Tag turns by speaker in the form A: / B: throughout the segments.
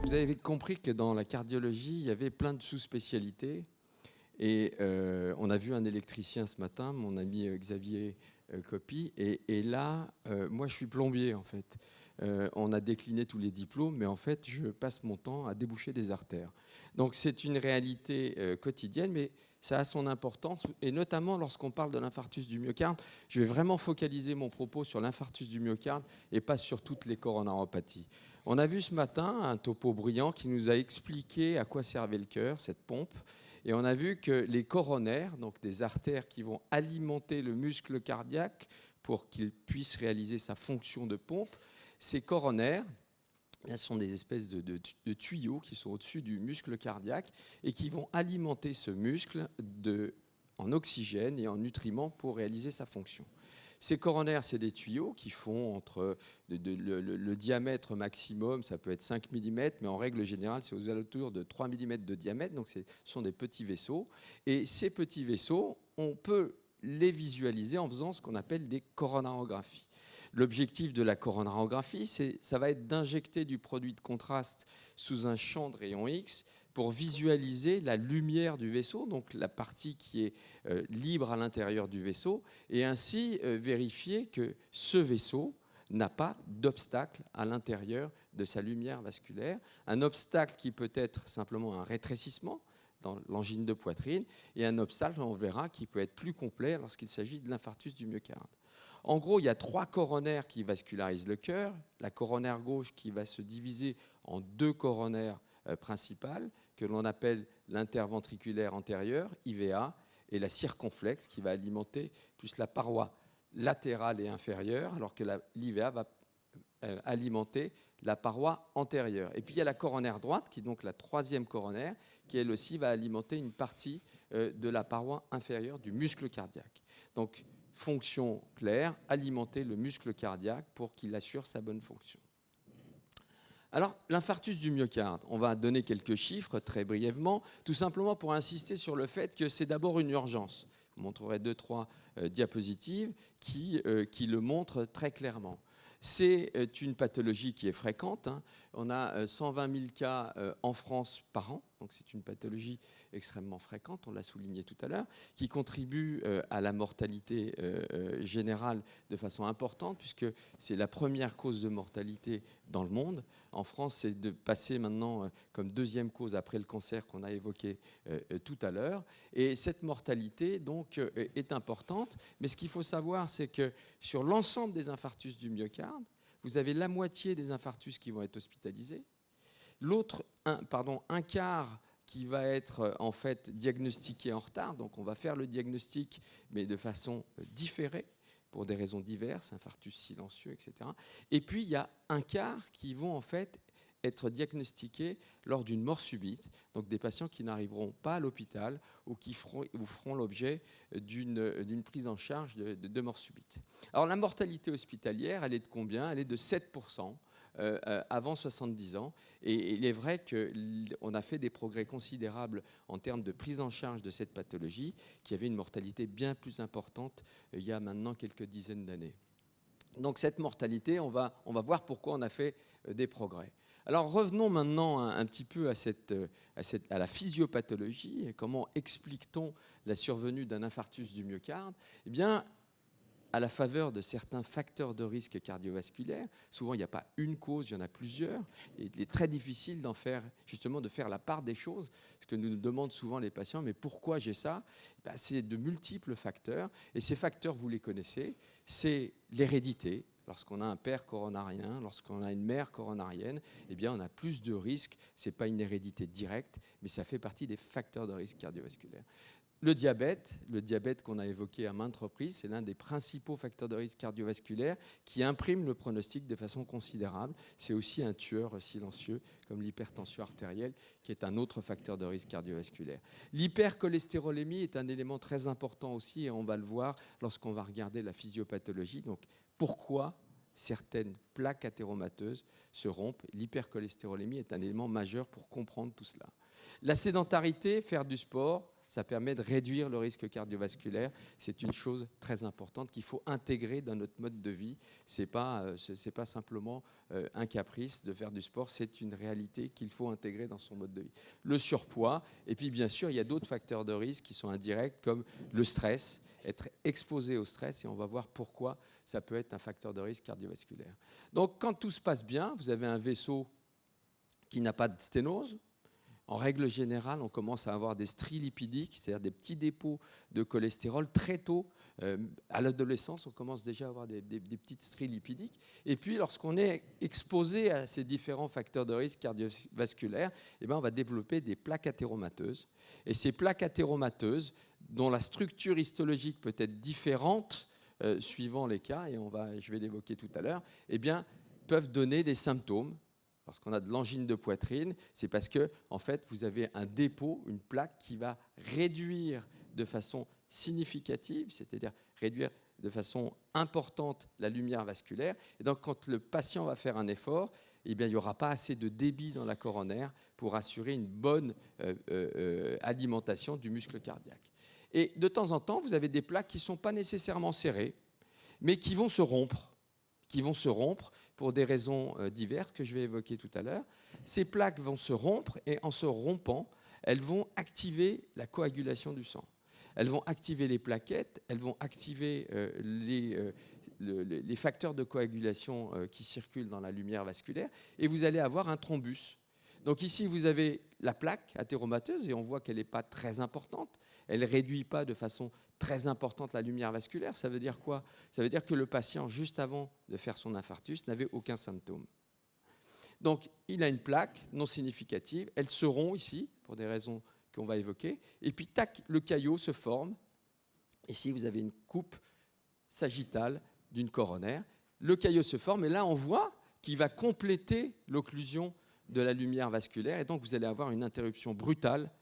A: Vous avez compris que dans la cardiologie, il y avait plein de sous-spécialités. Et on a vu un électricien ce matin, mon ami Xavier Copy. Et là, moi, je suis plombier, en fait. On a décliné tous les diplômes, mais en fait, je passe mon temps à déboucher des artères. Donc, c'est une réalité quotidienne, mais ça a son importance. Et notamment, lorsqu'on parle de l'infarctus du myocarde, je vais vraiment focaliser mon propos sur l'infarctus du myocarde et pas sur toutes les coronaropathies. On a vu ce matin un topo brillant qui nous a expliqué à quoi servait le cœur, cette pompe. Et on a vu que les coronaires, donc des artères qui vont alimenter le muscle cardiaque pour qu'il puisse réaliser sa fonction de pompe, ces coronaires, ce sont des espèces de tuyaux qui sont au-dessus du muscle cardiaque et qui vont alimenter ce muscle en oxygène et en nutriments pour réaliser sa fonction. Ces coronaires, c'est des tuyaux qui font entre le diamètre maximum, ça peut être 5 mm, mais en règle générale, c'est aux alentours de 3 mm de diamètre, donc ce sont des petits vaisseaux. Et ces petits vaisseaux, on peut les visualiser en faisant ce qu'on appelle des coronarographies. L'objectif de la coronarographie, ça va être d'injecter du produit de contraste sous un champ de rayon X pour visualiser la lumière du vaisseau, donc la partie qui est libre à l'intérieur du vaisseau, et ainsi vérifier que ce vaisseau n'a pas d'obstacle à l'intérieur de sa lumière vasculaire. Un obstacle qui peut être simplement un rétrécissement dans l'angine de poitrine, et un obstacle, on verra, qui peut être plus complet lorsqu'il s'agit de l'infarctus du myocarde. En gros, il y a 3 coronaires qui vascularisent le cœur. La coronaire gauche qui va se diviser en 2 coronaires principales, que l'on appelle l'interventriculaire antérieur, IVA, et la circonflexe qui va alimenter plus la paroi latérale et inférieure, alors que l'IVA va alimenter la paroi antérieure. Et puis il y a la coronaire droite, qui est donc la 3e coronaire, qui elle aussi va alimenter une partie de la paroi inférieure du muscle cardiaque. Donc, fonction claire, alimenter le muscle cardiaque pour qu'il assure sa bonne fonction. Alors, l'infarctus du myocarde, on va donner quelques chiffres très brièvement, tout simplement pour insister sur le fait que c'est d'abord une urgence. Je vous montrerai 2-3 diapositives qui le montrent très clairement. C'est une pathologie qui est fréquente. On a 120 000 cas en France par an, donc c'est une pathologie extrêmement fréquente, on l'a souligné tout à l'heure, qui contribue à la mortalité générale de façon importante, puisque c'est la première cause de mortalité dans le monde. En France, c'est de passer maintenant comme 2e cause après le cancer qu'on a évoqué tout à l'heure. Et cette mortalité donc, est importante, mais ce qu'il faut savoir, c'est que sur l'ensemble des infarctus du myocarde, vous avez la moitié des infarctus qui vont être hospitalisés, un quart qui va être en fait diagnostiqué en retard, donc on va faire le diagnostic mais de façon différée pour des raisons diverses, infarctus silencieux, etc. Et puis il y a un quart qui vont en fait être diagnostiqués lors d'une mort subite, donc des patients qui n'arriveront pas à l'hôpital ou qui feront l'objet d'une prise en charge de mort subite. Alors la mortalité hospitalière, elle est de combien ? Elle est de 7% avant 70 ans. Et il est vrai qu'on a fait des progrès considérables en termes de prise en charge de cette pathologie, qui avait une mortalité bien plus importante il y a maintenant quelques dizaines d'années. Donc cette mortalité, on va voir pourquoi on a fait des progrès. Alors revenons maintenant un petit peu à la physiopathologie. Comment explique-t-on la survenue d'un infarctus du myocarde ? Eh bien, à la faveur de certains facteurs de risque cardiovasculaire, souvent il n'y a pas une cause, il y en a plusieurs, et il est très difficile de faire la part des choses, ce que nous demandent souvent les patients, mais pourquoi j'ai ça ? C'est de multiples facteurs, et ces facteurs, vous les connaissez, c'est l'hérédité. Lorsqu'on a un père coronarien, lorsqu'on a une mère coronarienne, eh bien on a plus de risques. Ce n'est pas une hérédité directe, mais ça fait partie des facteurs de risque cardiovasculaire. Le diabète qu'on a évoqué à maintes reprises, c'est l'un des principaux facteurs de risque cardiovasculaire qui imprime le pronostic de façon considérable. C'est aussi un tueur silencieux comme l'hypertension artérielle qui est un autre facteur de risque cardiovasculaire. L'hypercholestérolémie est un élément très important aussi et on va le voir lorsqu'on va regarder la physiopathologie. Donc pourquoi certaines plaques athéromateuses se rompent? L'hypercholestérolémie est un élément majeur pour comprendre tout cela. La sédentarité, faire du sport, ça permet de réduire le risque cardiovasculaire. C'est une chose très importante qu'il faut intégrer dans notre mode de vie. Ce n'est pas simplement un caprice de faire du sport, c'est une réalité qu'il faut intégrer dans son mode de vie. Le surpoids, et puis bien sûr, il y a d'autres facteurs de risque qui sont indirects, comme le stress, être exposé au stress, et on va voir pourquoi ça peut être un facteur de risque cardiovasculaire. Donc, quand tout se passe bien, vous avez un vaisseau qui n'a pas de sténose. En règle générale, on commence à avoir des stries lipidiques, c'est-à-dire des petits dépôts de cholestérol très tôt. À l'adolescence, on commence déjà à avoir des petites stries lipidiques. Et puis, lorsqu'on est exposé à ces différents facteurs de risque cardiovasculaire, eh bien, on va développer des plaques athéromateuses. Et ces plaques athéromateuses, dont la structure histologique peut être différente suivant les cas, et je vais l'évoquer tout à l'heure, eh bien, peuvent donner des symptômes. Lorsqu'on a de l'angine de poitrine, c'est parce que, en fait, vous avez un dépôt, une plaque qui va réduire de façon significative, c'est-à-dire réduire de façon importante la lumière vasculaire. Et donc, quand le patient va faire un effort, eh bien, il n'y aura pas assez de débit dans la coronaire pour assurer une bonne alimentation du muscle cardiaque. Et de temps en temps, vous avez des plaques qui ne sont pas nécessairement serrées, mais qui vont se rompre. Pour des raisons diverses que je vais évoquer tout à l'heure. Ces plaques vont se rompre et en se rompant, elles vont activer la coagulation du sang. Elles vont activer les plaquettes, elles vont activer les facteurs de coagulation qui circulent dans la lumière vasculaire et vous allez avoir un thrombus. Donc ici, vous avez la plaque athéromateuse et on voit qu'elle n'est pas très importante. Elle ne réduit pas de façon très importante la lumière vasculaire. Ça veut dire quoi? Ça veut dire que le patient, juste avant de faire son infarctus, n'avait aucun symptôme. Donc, il a une plaque non significative. Elle se rompt ici, pour des raisons qu'on va évoquer. Et puis, tac, le caillot se forme. Ici, vous avez une coupe sagittale d'une coronaire. Le caillot se forme et là, on voit qu'il va compléter l'occlusion de la lumière vasculaire. Et donc, vous allez avoir une interruption brutale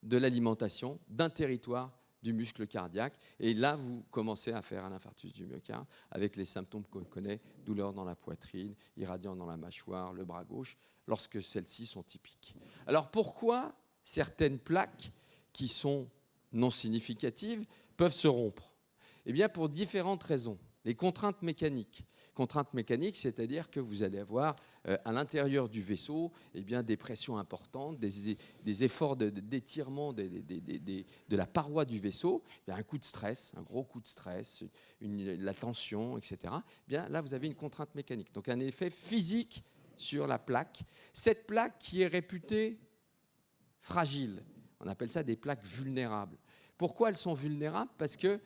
A: de l'alimentation d'un territoire du muscle cardiaque. Et là, vous commencez à faire un infarctus du myocarde avec les symptômes qu'on connaît, douleur dans la poitrine, irradiant dans la mâchoire, le bras gauche, lorsque celles-ci sont typiques. Alors, pourquoi certaines plaques qui sont non significatives peuvent se rompre? Eh bien, pour différentes raisons. Les contraintes mécaniques. Contraintes mécaniques, c'est-à-dire que vous allez avoir à l'intérieur du vaisseau eh bien, des pressions importantes, des efforts d'étirement de la paroi du vaisseau, il y a un coup de stress, un gros coup de stress, la tension, etc. Eh bien, là, vous avez une contrainte mécanique. Donc, un effet physique sur la plaque. Cette plaque qui est réputée fragile, on appelle ça des plaques vulnérables. Pourquoi elles sont vulnérables? Parce que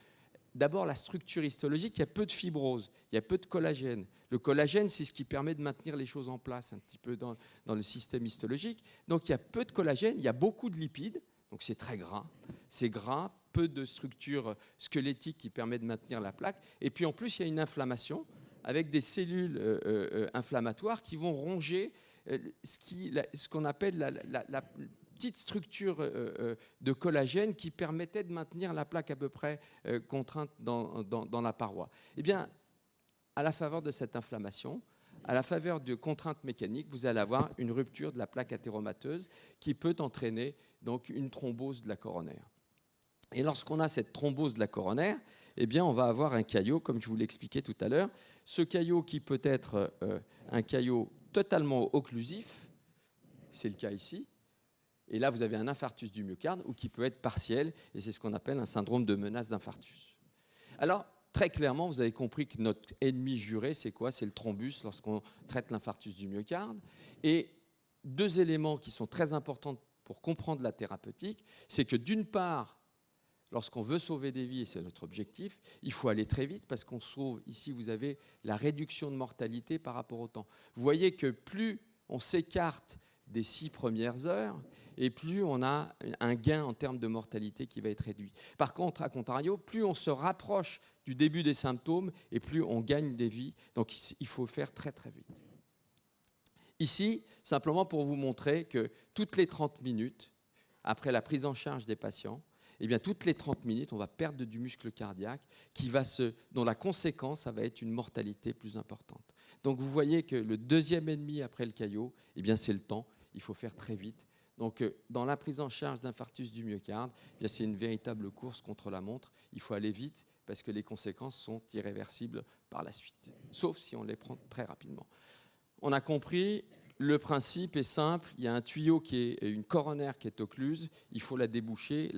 A: d'abord, la structure histologique, il y a peu de fibrose, il y a peu de collagène. Le collagène, c'est ce qui permet de maintenir les choses en place un petit peu dans le système histologique. Donc, il y a peu de collagène, il y a beaucoup de lipides, donc c'est très gras. C'est gras, peu de structure squelettique qui permet de maintenir la plaque. Et puis, en plus, il y a une inflammation avec des cellules inflammatoires qui vont ronger ce qu'on appelle la petite structure de collagène qui permettait de maintenir la plaque à peu près contrainte dans la paroi. Eh bien, à la faveur de cette inflammation, à la faveur de contraintes mécaniques, vous allez avoir une rupture de la plaque athéromateuse qui peut entraîner donc une thrombose de la coronaire. Et lorsqu'on a cette thrombose de la coronaire, eh bien, on va avoir un caillot, comme je vous l'expliquais tout à l'heure. Ce caillot qui peut être un caillot totalement occlusif, c'est le cas ici. Et là, vous avez un infarctus du myocarde ou qui peut être partiel, et c'est ce qu'on appelle un syndrome de menace d'infarctus. Alors, très clairement, vous avez compris que notre ennemi juré, c'est quoi? C'est le thrombus lorsqu'on traite l'infarctus du myocarde. Et deux éléments qui sont très importants pour comprendre la thérapeutique, c'est que d'une part, lorsqu'on veut sauver des vies, et c'est notre objectif, il faut aller très vite parce qu'on sauve. Ici, vous avez la réduction de mortalité par rapport au temps. Vous voyez que plus on s'écarte des 6 premières heures, et plus on a un gain en termes de mortalité qui va être réduit. Par contre, à contrario, plus on se rapproche du début des symptômes, et plus on gagne des vies. Donc, il faut faire très, très vite. Ici, simplement pour vous montrer que toutes les 30 minutes, après la prise en charge des patients, eh bien, toutes les 30 minutes, on va perdre du muscle cardiaque dont la conséquence, ça va être une mortalité plus importante. Donc, vous voyez que le deuxième ennemi après le caillot, eh bien, c'est le temps. Il faut faire très vite Donc, dans la prise en charge d'infarctus du myocarde, c'est une véritable course contre la montre. Il faut aller vite parce que les conséquences sont irréversibles par la suite, sauf si on les prend très rapidement. On a compris, le principe est simple. Il y a un tuyau qui est une coronaire qui est occluse. Il faut la déboucher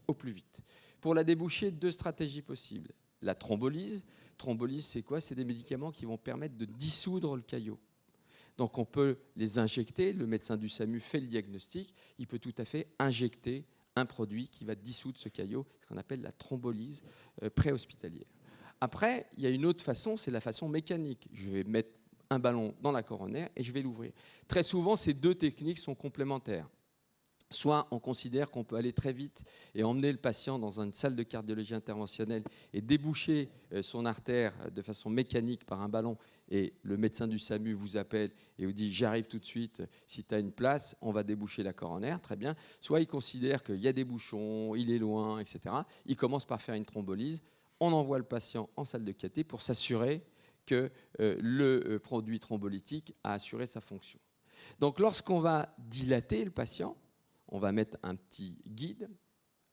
A: au plus vite. Pour la déboucher, 2 stratégies possibles. La thrombolyse. Thrombolyse, c'est quoi? C'est des médicaments qui vont permettre de dissoudre le caillot. Donc on peut les injecter, le médecin du SAMU fait le diagnostic, il peut tout à fait injecter un produit qui va dissoudre ce caillot, ce qu'on appelle la thrombolyse préhospitalière. Après, il y a une autre façon, c'est la façon mécanique. Je vais mettre un ballon dans la coronaire et je vais l'ouvrir. Très souvent, ces 2 techniques sont complémentaires. Soit on considère qu'on peut aller très vite et emmener le patient dans une salle de cardiologie interventionnelle et déboucher son artère de façon mécanique par un ballon, et le médecin du SAMU vous appelle et vous dit « j'arrive tout de suite, si tu as une place, on va déboucher la coronaire », très bien. Soit il considère qu'il y a des bouchons, il est loin, etc. Il commence par faire une thrombolyse, on envoie le patient en salle de cathé pour s'assurer que le produit thrombolytique a assuré sa fonction. Donc lorsqu'on va dilater le patient, on va mettre un petit guide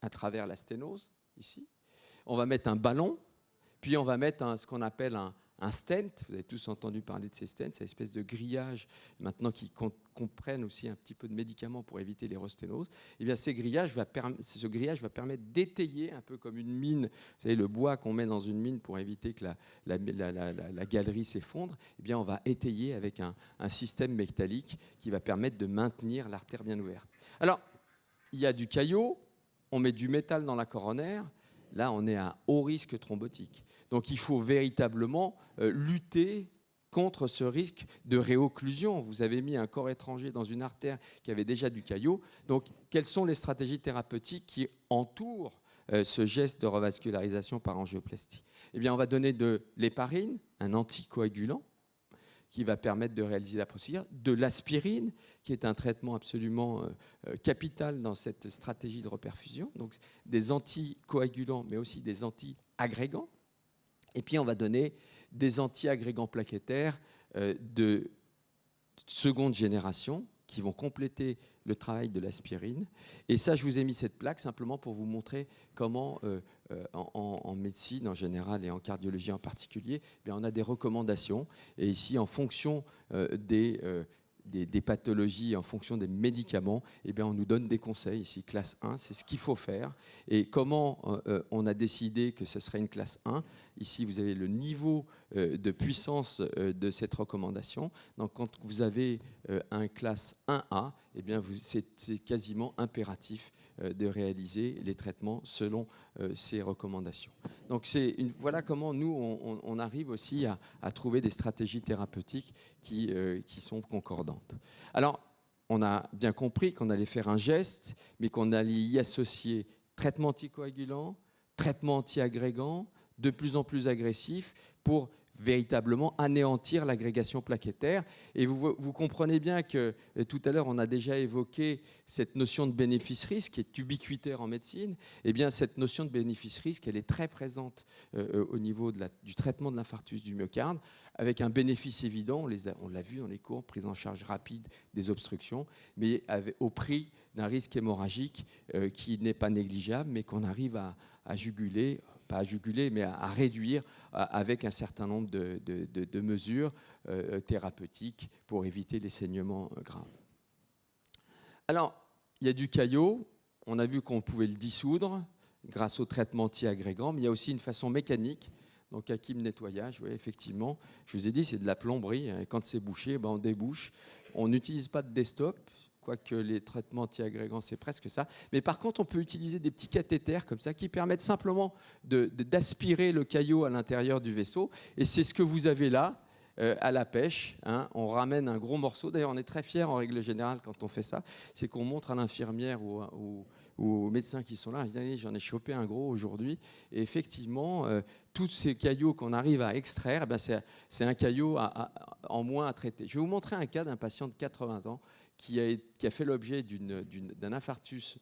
A: à travers la sténose, ici. On va mettre un ballon, puis on va mettre ce qu'on appelle un stent. Vous avez tous entendu parler de ces stents, c'est une espèce de grillage maintenant qui comprennent aussi un petit peu de médicaments pour éviter l'hérosténose. Et bien, ce grillage va permettre d'étayer, un peu comme une mine, vous savez, le bois qu'on met dans une mine pour éviter que la galerie s'effondre. Eh bien, on va étayer avec un système métallique qui va permettre de maintenir l'artère bien ouverte. Alors, il y a du caillot, on met du métal dans la coronaire. Là, on est à haut risque thrombotique. Donc, il faut véritablement lutter contre ce risque de réocclusion. Vous avez mis un corps étranger dans une artère qui avait déjà du caillot. Donc, quelles sont les stratégies thérapeutiques qui entourent ce geste de revascularisation par angioplastie? Eh bien, on va donner de l'héparine, un anticoagulant, qui va permettre de réaliser la procédure, de l'aspirine, qui est un traitement absolument capital dans cette stratégie de reperfusion, donc des anticoagulants, mais aussi des anti-agrégants. Et puis, on va donner des anti-agrégants plaquettaires de seconde génération qui vont compléter le travail de l'aspirine. Et ça, je vous ai mis cette plaque simplement pour vous montrer comment, en médecine en général et en cardiologie en particulier, eh bien, on a des recommandations. Et ici, en fonction des pathologies, en fonction des médicaments, eh bien, on nous donne des conseils. Ici, classe 1, c'est ce qu'il faut faire. Et comment on a décidé que ce serait une classe 1? Ici, vous avez le niveau de puissance de cette recommandation. Donc, quand vous avez un classe 1A, eh bien, c'est quasiment impératif de réaliser les traitements selon ces recommandations. Donc, voilà comment nous, on arrive aussi à trouver des stratégies thérapeutiques qui sont concordantes. Alors, on a bien compris qu'on allait faire un geste, mais qu'on allait y associer traitement anticoagulant, traitement anti-agrégant, de plus en plus agressif pour véritablement anéantir l'agrégation plaquettaire. Et vous comprenez bien que tout à l'heure, on a déjà évoqué cette notion de bénéfice-risque qui est ubiquitaire en médecine. Eh bien, cette notion de bénéfice-risque, elle est très présente au niveau du traitement de l'infarctus du myocarde, avec un bénéfice évident, on l'a vu dans les cours, prise en charge rapide des obstructions, mais au prix d'un risque hémorragique qui n'est pas négligeable, mais qu'on arrive à juguler, pas à juguler, mais à réduire avec un certain nombre de mesures thérapeutiques pour éviter les saignements graves. Alors, il y a du caillot, on a vu qu'on pouvait le dissoudre grâce au traitement anti-agrégant, mais il y a aussi une façon mécanique. Donc, Hakim nettoyage, oui, effectivement. Je vous ai dit, c'est de la plomberie. Et quand c'est bouché, on débouche. On n'utilise pas de desktop, quoique les traitements anti-agrégants, c'est presque ça. Mais par contre, on peut utiliser des petits cathéters comme ça qui permettent simplement d'aspirer le caillot à l'intérieur du vaisseau. Et c'est ce que vous avez là. À la pêche, hein, on ramène un gros morceau. D'ailleurs, on est très fiers en règle générale quand on fait ça. C'est qu'on montre à l'infirmière ou aux médecins qui sont là. J'en ai chopé un gros aujourd'hui. Et effectivement, tous ces caillots qu'on arrive à extraire, c'est un caillot en moins à traiter. Je vais vous montrer un cas d'un patient de 80 ans qui a fait l'objet d'un infarctus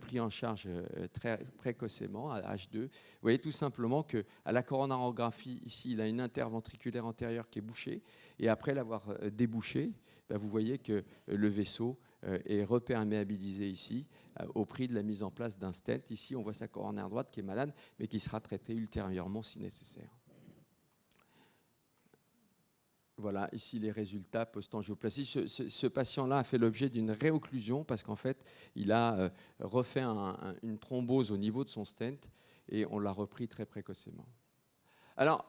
A: pris en charge très précocement, à H2. Vous voyez tout simplement qu'à la coronarographie, ici, il a une interventriculaire antérieure qui est bouchée. Et après l'avoir débouchée, vous voyez que le vaisseau est reperméabilisé ici au prix de la mise en place d'un stent. Ici, on voit sa coronaire droite qui est malade, mais qui sera traitée ultérieurement si nécessaire. Voilà, ici les résultats post-angioplastie. Ce patient-là a fait l'objet d'une réocclusion parce qu'en fait, il a refait une thrombose au niveau de son stent et on l'a repris très précocement. Alors,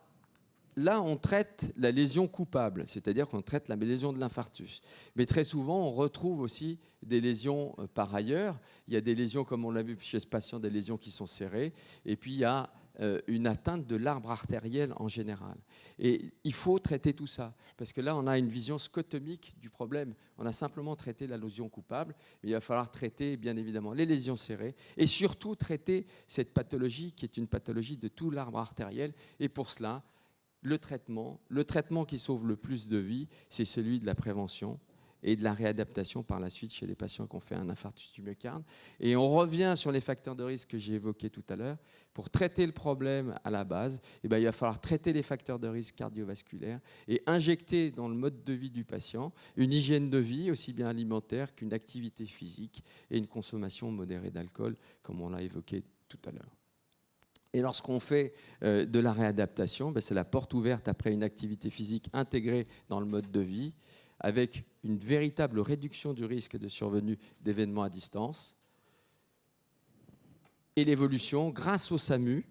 A: là, on traite la lésion coupable, c'est-à-dire qu'on traite la lésion de l'infarctus. Mais très souvent, on retrouve aussi des lésions par ailleurs. Il y a des lésions, comme on l'a vu chez ce patient, des lésions qui sont serrées. Et puis, il y a une atteinte de l'arbre artériel en général. Et il faut traiter tout ça, parce que là, on a une vision scotomique du problème. On a simplement traité la lésion coupable, mais il va falloir traiter, bien évidemment, les lésions serrées, et surtout traiter cette pathologie qui est une pathologie de tout l'arbre artériel. Et pour cela, le traitement qui sauve le plus de vies, c'est celui de la prévention et de la réadaptation par la suite chez les patients qui ont fait un infarctus du myocarde. Et on revient sur les facteurs de risque que j'ai évoqués tout à l'heure. Pour traiter le problème à la base, il va falloir traiter les facteurs de risque cardiovasculaires et injecter dans le mode de vie du patient une hygiène de vie aussi bien alimentaire qu'une activité physique et une consommation modérée d'alcool, comme on l'a évoqué tout à l'heure. Et lorsqu'on fait de la réadaptation, c'est la porte ouverte après une activité physique intégrée dans le mode de vie, avec une véritable réduction du risque de survenue d'événements à distance. Et l'évolution, grâce au SAMU,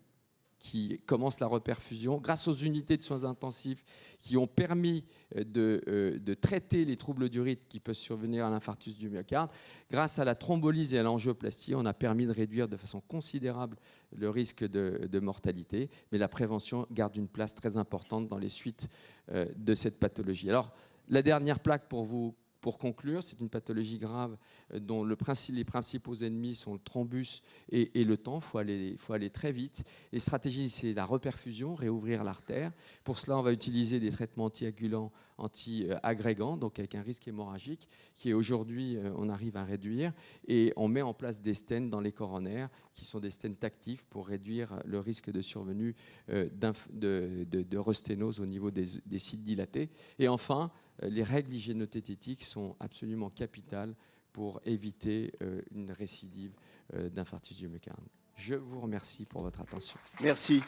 A: qui commence la reperfusion, grâce aux unités de soins intensifs qui ont permis de traiter les troubles du rythme qui peuvent survenir à l'infarctus du myocarde, grâce à la thrombolyse et à l'angioplastie, on a permis de réduire de façon considérable le risque de mortalité, mais la prévention garde une place très importante dans les suites de cette pathologie. Alors, la dernière plaque pour conclure, c'est une pathologie grave dont les principaux ennemis sont le thrombus et le temps. Il faut aller très vite. Les stratégies, c'est la reperfusion, réouvrir l'artère. Pour cela, on va utiliser des traitements anticoagulants, anti-agrégants, donc avec un risque hémorragique qui aujourd'hui, on arrive à réduire. Et on met en place des stents dans les coronaires, qui sont des stents actifs pour réduire le risque de survenue de resténose au niveau des sites dilatés. Et enfin, les règles hygiénothétiques sont absolument capitales pour éviter une récidive d'infarctus du myocarde. Je vous remercie pour votre attention.
B: Merci.